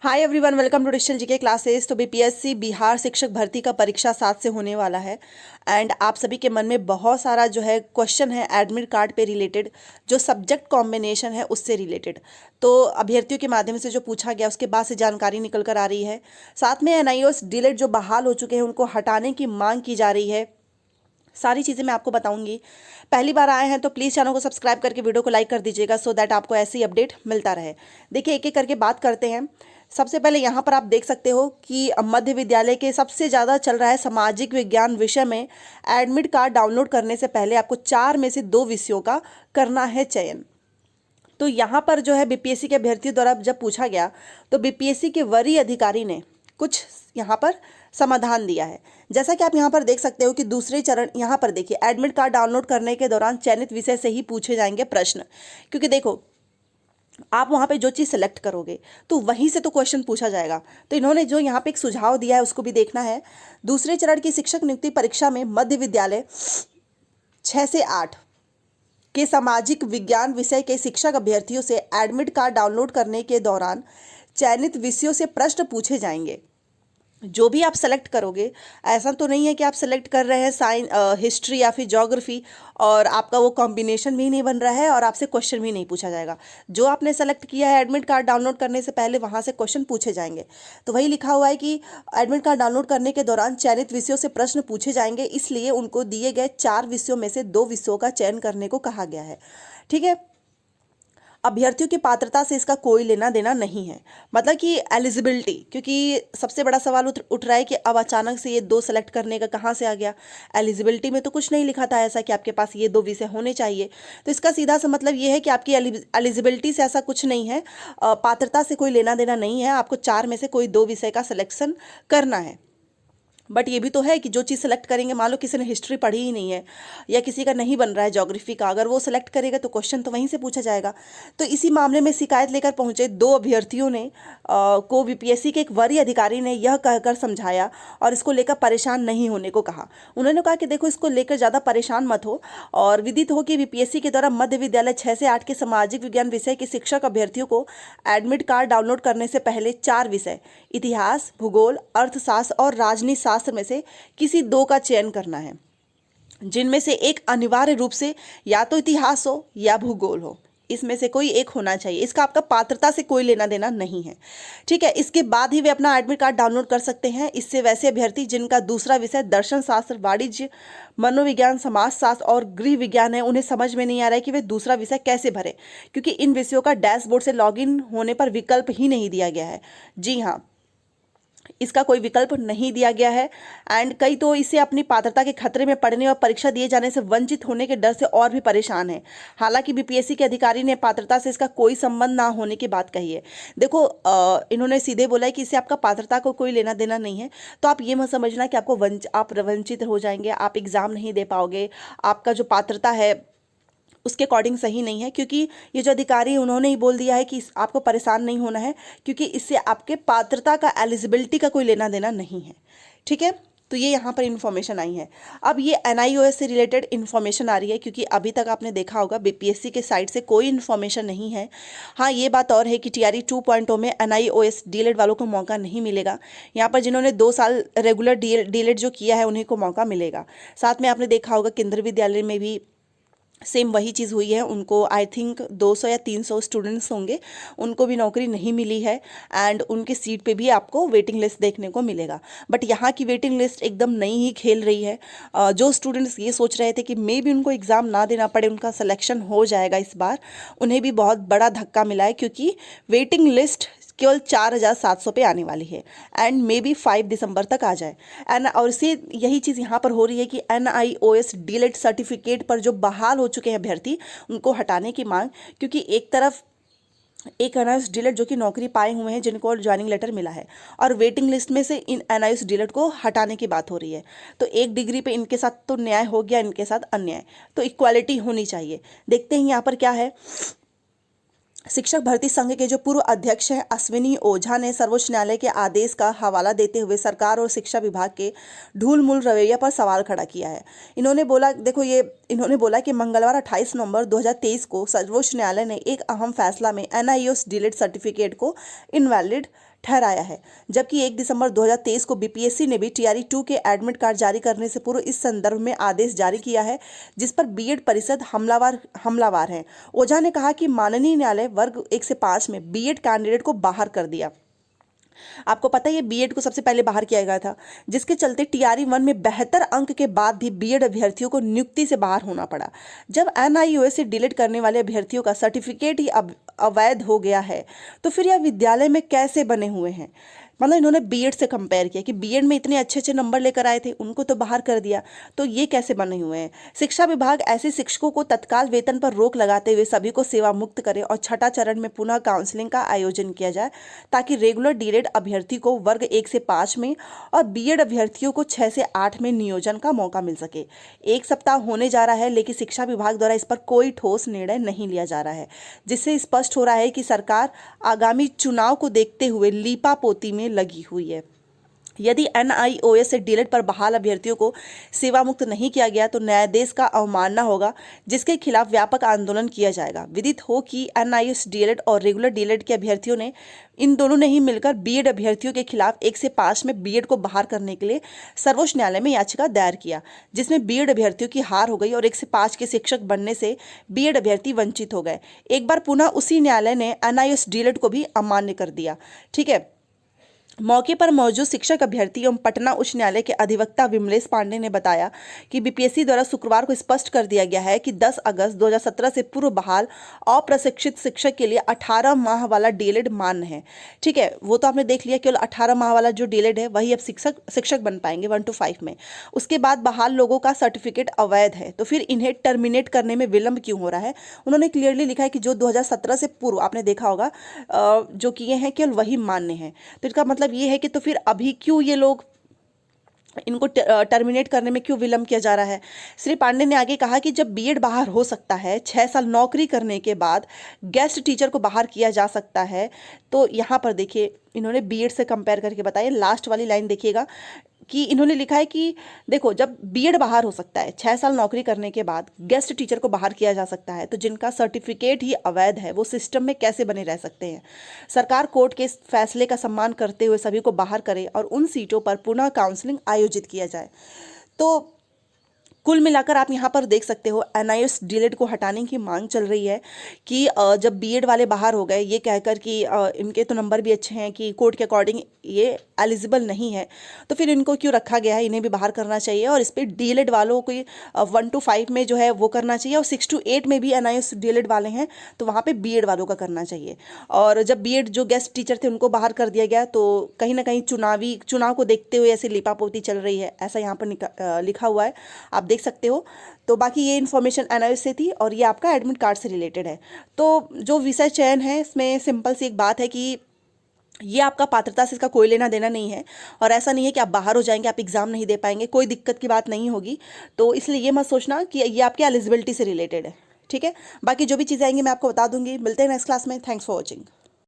Hi everyone, welcome to digital GK classes. तो BPSC Bihar शिक्षक भर्ती का परीक्षा 7 से होने वाला है एंड आप सभी के मन में बहुत सारा जो है क्वेश्चन है एडमिट कार्ड पे रिलेटेड, जो सब्जेक्ट कॉम्बिनेशन है उससे रिलेटेड। तो अभ्यर्थियों के माध्यम से जो पूछा गया उसके बाद से जानकारी निकल कर आ रही है। साथ में एनआईओएस डीलेट जो बहाल हो चुके हैं उनको हटाने की मांग की जा रही है। सारी चीज़ें मैं आपको बताऊंगी। पहली बार आए हैं तो प्लीज़ चैनल को सब्सक्राइब करके वीडियो को लाइक कर दीजिएगा सो दैट आपको ऐसे ही अपडेट मिलता रहे। देखिए, एक एक करके बात करते हैं। सबसे पहले यहाँ पर आप देख सकते हो कि मध्य विद्यालय के सबसे ज़्यादा चल रहा है सामाजिक विज्ञान विषय में एडमिट कार्ड डाउनलोड करने से पहले आपको 4 में से 2 विषयों का करना है चयन। तो यहाँ पर जो है बीपीएससी के अभ्यर्थियों द्वारा जब पूछा गया तो बीपीएससी के वरीय अधिकारी ने कुछ यहाँ पर समाधान दिया है। जैसा कि आप यहाँ पर देख सकते हो कि दूसरे चरण, यहाँ पर देखिए, एडमिट कार्ड डाउनलोड करने के दौरान चयनित विषय से ही पूछे जाएंगे प्रश्न। क्योंकि देखो, आप वहाँ पे जो चीज़ सेलेक्ट करोगे तो वहीं से तो क्वेश्चन पूछा जाएगा। तो इन्होंने जो यहाँ पे एक सुझाव दिया है उसको भी देखना है। दूसरे चरण की शिक्षक नियुक्ति परीक्षा में मध्य विद्यालय 6 से 8 के सामाजिक विज्ञान विषय के शिक्षक अभ्यर्थियों से एडमिट कार्ड डाउनलोड करने के दौरान चयनित विषयों से प्रश्न पूछे जाएंगे। जो भी आप सेलेक्ट करोगे, ऐसा तो नहीं है कि आप सेलेक्ट कर रहे हैं हिस्ट्री या फिर ज्योग्राफी और आपका वो कॉम्बिनेशन भी नहीं बन रहा है और आपसे क्वेश्चन भी नहीं पूछा जाएगा। जो आपने सेलेक्ट किया है एडमिट कार्ड डाउनलोड करने से पहले वहाँ से क्वेश्चन पूछे जाएंगे। तो वही लिखा हुआ है कि एडमिट कार्ड डाउनलोड करने के दौरान चयनित विषयों से प्रश्न पूछे जाएंगे, इसलिए उनको दिए गए 4 विषयों में से 2 विषयों का चयन करने को कहा गया है। ठीक है। अभ्यर्थियों की पात्रता से इसका कोई लेना देना नहीं है। मतलब कि एलिजिबिलिटी, क्योंकि सबसे बड़ा सवाल उठ रहा है कि अब अचानक से ये 2 सेलेक्ट करने का कहाँ से आ गया। एलिजिबिलिटी में तो कुछ नहीं लिखा था ऐसा कि आपके पास ये 2 विषय होने चाहिए। तो इसका सीधा सा मतलब ये है कि आपकी एलिजिबिलिटी से ऐसा कुछ नहीं है, पात्रता से कोई लेना देना नहीं है। आपको 4 में से कोई 2 विषय का सिलेक्शन करना है। बट ये भी तो है कि जो चीज़ सेलेक्ट करेंगे, मान लो किसी ने हिस्ट्री पढ़ी ही नहीं है या किसी का नहीं बन रहा है ज्योग्राफी का, अगर वो सेलेक्ट करेगा तो क्वेश्चन तो वहीं से पूछा जाएगा। तो इसी मामले में शिकायत लेकर पहुंचे 2 अभ्यर्थियों ने को बीपीएससी के एक वरीय अधिकारी ने यह कहकर समझाया और इसको लेकर परेशान नहीं होने को कहा। उन्होंने कहा कि देखो, इसको लेकर ज़्यादा परेशान मत हो और विदित हो कि बीपीएससी के द्वारा मध्य विद्यालय 6 से 8 के सामाजिक विज्ञान विषय के शिक्षक अभ्यर्थियों को एडमिट कार्ड डाउनलोड करने से पहले 4 विषय, इतिहास, भूगोल, अर्थशास्त्र और राजनीति शास्त्र में से किसी 2 का चयन करना है, जिनमें से एक अनिवार्य रूप से या तो इतिहास हो या भूगोल हो। इसमें से कोई एक होना चाहिए। इसका आपका पात्रता से कोई लेना देना नहीं है। ठीक है। इसके बाद ही वे अपना एडमिट कार्ड डाउनलोड कर सकते हैं। इससे वैसे अभ्यर्थी जिनका दूसरा विषय दर्शन शास्त्र, वाणिज्य, मनोविज्ञान, समाजशास्त्र और गृह विज्ञान है, उन्हें समझ में नहीं आ रहा है कि वे दूसरा विषय कैसे भरें, क्योंकि इन विषयों का डैशबोर्ड से लॉगिन होने पर विकल्प ही नहीं दिया गया है। जी हाँ, इसका कोई विकल्प नहीं दिया गया है एंड कई तो इसे अपनी पात्रता के खतरे में पड़ने और परीक्षा दिए जाने से वंचित होने के डर से और भी परेशान है। हालांकि बीपीएससी के अधिकारी ने पात्रता से इसका कोई संबंध ना होने की बात कही है। देखो, इन्होंने सीधे बोला है कि इससे आपका पात्रता को कोई लेना देना नहीं है। तो आप ये मत समझना कि आप वंचित हो जाएंगे, आप एग्जाम नहीं दे पाओगे, आपका जो पात्रता है उसके अकॉर्डिंग सही नहीं है। क्योंकि ये जो अधिकारी है उन्होंने ही बोल दिया है कि आपको परेशान नहीं होना है, क्योंकि इससे आपके पात्रता का, एलिजिबिलिटी का कोई लेना देना नहीं है। ठीक है। तो ये यहाँ पर इन्फॉर्मेशन आई है। अब ये एनआईओएस से रिलेटेड इन्फॉर्मेशन आ रही है, क्योंकि अभी तक आपने देखा होगा बीपीएससी के साइड से कोई इन्फॉर्मेशन नहीं है। हाँ, ये बात और है कि टीआरई 2.0 में एनआईओएस डीलेट वालों को मौका नहीं मिलेगा। यहाँ पर जिन्होंने 2 साल रेगुलर डीलेट जो किया है उन्हीं को मौका मिलेगा। साथ में आपने देखा होगा केंद्रीय विद्यालय में भी सेम वही चीज़ हुई है। उनको आई थिंक 200 या 300 स्टूडेंट्स होंगे, उनको भी नौकरी नहीं मिली है एंड उनकी सीट पे भी आपको वेटिंग लिस्ट देखने को मिलेगा। बट यहाँ की वेटिंग लिस्ट एकदम नई ही खेल रही है। जो स्टूडेंट्स ये सोच रहे थे कि मे भी उनको एग्ज़ाम ना देना पड़े, उनका सिलेक्शन हो जाएगा इस बार, उन्हें भी बहुत बड़ा धक्का मिला है, क्योंकि वेटिंग लिस्ट केवल 4700 पे आने वाली है एंड मे बी 5 दिसंबर तक आ जाए। एंड और इसे यही चीज़ यहाँ पर हो रही है कि एनआईओएस डीलेट सर्टिफिकेट पर जो बहाल हो चुके हैं अभ्यर्थी, उनको हटाने की मांग। क्योंकि एक तरफ एक एनआईओएस डीलेट जो कि नौकरी पाए हुए हैं, जिनको ज्वाइनिंग लेटर मिला है, और वेटिंग लिस्ट में से इन एनआईओएस डीलेट को हटाने की बात हो रही है। तो एक डिग्री पे इनके साथ तो न्याय हो गया, इनके साथ अन्याय। तो इक्वालिटी होनी चाहिए। देखते हैं यहाँ पर क्या है। शिक्षक भर्ती संघ के जो पूर्व अध्यक्ष हैं अश्विनी ओझा ने सर्वोच्च न्यायालय के आदेश का हवाला देते हुए सरकार और शिक्षा विभाग के ढूलमूल रवैया पर सवाल खड़ा किया है। इन्होंने बोला कि मंगलवार 28 नवंबर 2023 को सर्वोच्च न्यायालय ने एक अहम फैसला में एनआईओएस डीलेट सर्टिफिकेट को इनवैलिड ठहराया है। जबकि 1 दिसंबर 2023 को बीपीएससी ने भी टीआरई 2 के एडमिट कार्ड जारी करने से पूर्व इस संदर्भ में आदेश जारी किया है, जिस पर बीएड परिषद हमलावार है। ओझा ने कहा कि माननीय न्यायालय वर्ग 1 से 5 में बीएड कैंडिडेट को बाहर कर दिया। आपको पता है ये बीएड को सबसे पहले बाहर किया गया था, जिसके चलते टीआरई 1 में बेहतर अंक के बाद भी बीएड अभ्यर्थियों को नियुक्ति से बाहर होना पड़ा। जब एनआईओएस से डिलीट करने वाले अभ्यर्थियों का सर्टिफिकेट ही अवैध हो गया है, तो फिर यह विद्यालय में कैसे बने हुए हैं? मतलब इन्होंने बीएड से कंपेयर किया कि बीएड में इतने अच्छे अच्छे नंबर लेकर आए थे, उनको तो बाहर कर दिया, तो ये कैसे बने हुए हैं? शिक्षा विभाग ऐसे शिक्षकों को तत्काल वेतन पर रोक लगाते हुए सभी को सेवा मुक्त करे और छठा चरण में पुनः काउंसलिंग का आयोजन किया जाए, ताकि रेगुलर डीएड अभ्यर्थी को वर्ग 1 से 5 में और बीएड अभ्यर्थियों को 6 से 8 में नियोजन का मौका मिल सके। 1 सप्ताह होने जा रहा है, लेकिन शिक्षा विभाग द्वारा इस पर कोई ठोस निर्णय नहीं लिया जा रहा है, जिससे स्पष्ट हो रहा है कि सरकार आगामी चुनाव को देखते हुए लीपापोती में लगी हुई है। यदि एनआईओएस से डीएलएड पर बहाल अभ्यर्थियों को सेवा मुक्त नहीं किया गया तो न्यायाधीश का अवमानना होगा, जिसके खिलाफ व्यापक आंदोलन किया जाएगा। विदित हो कि एनआईओएस डीएलएड और रेगुलर डीएलएड के अभ्यर्थियों ने इन दोनों ने ही मिलकर बीएड अभ्यर्थियों के खिलाफ 1 से 5 में बीएड को बाहर करने के लिए सर्वोच्च न्यायालय में याचिका दायर किया, जिसमें बीएड अभ्यर्थियों की हार हो गई और 1 से 5 के शिक्षक बनने से बीएड अभ्यर्थी वंचित हो गए। एक बार पुनः उसी न्यायालय ने एनआईओएस डीएलएड को भी अमान्य कर दिया। ठीक है। मौके पर मौजूद शिक्षक अभ्यर्थी एवं पटना उच्च न्यायालय के अधिवक्ता विमलेश पांडे ने बताया कि बीपीएससी द्वारा शुक्रवार को स्पष्ट कर दिया गया है कि 10 अगस्त 2017 से पूर्व बहाल अप्रशिक्षित शिक्षक के लिए 18 माह वाला डीएलएड मान्य है। ठीक है, वो तो आपने देख लिया, केवल 18 माह वाला जो डीएलएड है वही अब शिक्षक बन पाएंगे 1 to 5 में। उसके बाद बहाल लोगों का सर्टिफिकेट अवैध है, तो फिर इन्हें टर्मिनेट करने में विलंब क्यों हो रहा है? उन्होंने क्लियरली लिखा है कि जो 2017 से पूर्व आपने देखा होगा जो किए हैं केवल वही मान्य है। तो इसका मतलब ये है कि तो फिर अभी क्यों ये लोग इनको टर्मिनेट करने में क्यों विलंब किया जा रहा है? श्री पांडे ने आगे कहा कि जब बीएड बाहर हो सकता है, 6 साल नौकरी करने के बाद गेस्ट टीचर को बाहर किया जा सकता है, तो यहाँ पर देखिए इन्होंने बीएड से कंपेयर करके बताया। लास्ट वाली लाइन देखिएगा कि इन्होंने लिखा है कि देखो जब बीएड बाहर हो सकता है, 6 साल नौकरी करने के बाद गेस्ट टीचर को बाहर किया जा सकता है, तो जिनका सर्टिफिकेट ही अवैध है वो सिस्टम में कैसे बने रह सकते हैं? सरकार कोर्ट के फैसले का सम्मान करते हुए सभी को बाहर करे और उन सीटों पर पुनः काउंसलिंग आयोजित किया जाए। तो कुल मिलाकर आप यहाँ पर देख सकते हो एनआईओएस डीएलएड को हटाने की मांग चल रही है कि जब बीएड वाले बाहर हो गए ये कहकर कि इनके तो नंबर भी अच्छे हैं कि कोर्ट के अकॉर्डिंग ये एलिजिबल नहीं है, तो फिर इनको क्यों रखा गया है? इन्हें भी बाहर करना चाहिए और इस पर डीएलएड वालों को 1 to 5 में जो है वो करना चाहिए और 6 to 8 में भी एनआईओएस डीएलएड वाले हैं तो वहाँ पर बीएड वालों का करना चाहिए। और जब बीएड जो गेस्ट टीचर थे उनको बाहर कर दिया गया तो कहीं ना कहीं चुनाव को देखते हुए ऐसी लिपापोती चल रही है, ऐसा यहाँ पर लिखा हुआ है, आप देख सकते हो। तो बाकी ये इन्फॉर्मेशन एनआईओएस से थी और ये आपका एडमिट कार्ड से रिलेटेड है। तो जो विषय चयन है इसमें सिंपल सी एक बात है कि ये आपका पात्रता से इसका कोई लेना देना नहीं है और ऐसा नहीं है कि आप बाहर हो जाएंगे, आप एग्जाम नहीं दे पाएंगे, कोई दिक्कत की बात नहीं होगी। तो इसलिए ये मत सोचना कि ये आपके एलिजिबिलिटी से रिलेटेड है। ठीक है, बाकी जो भी चीज़ें आएंगी मैं आपको बता दूंगी। मिलते हैं नेक्स्ट क्लास में। Thanks for watching.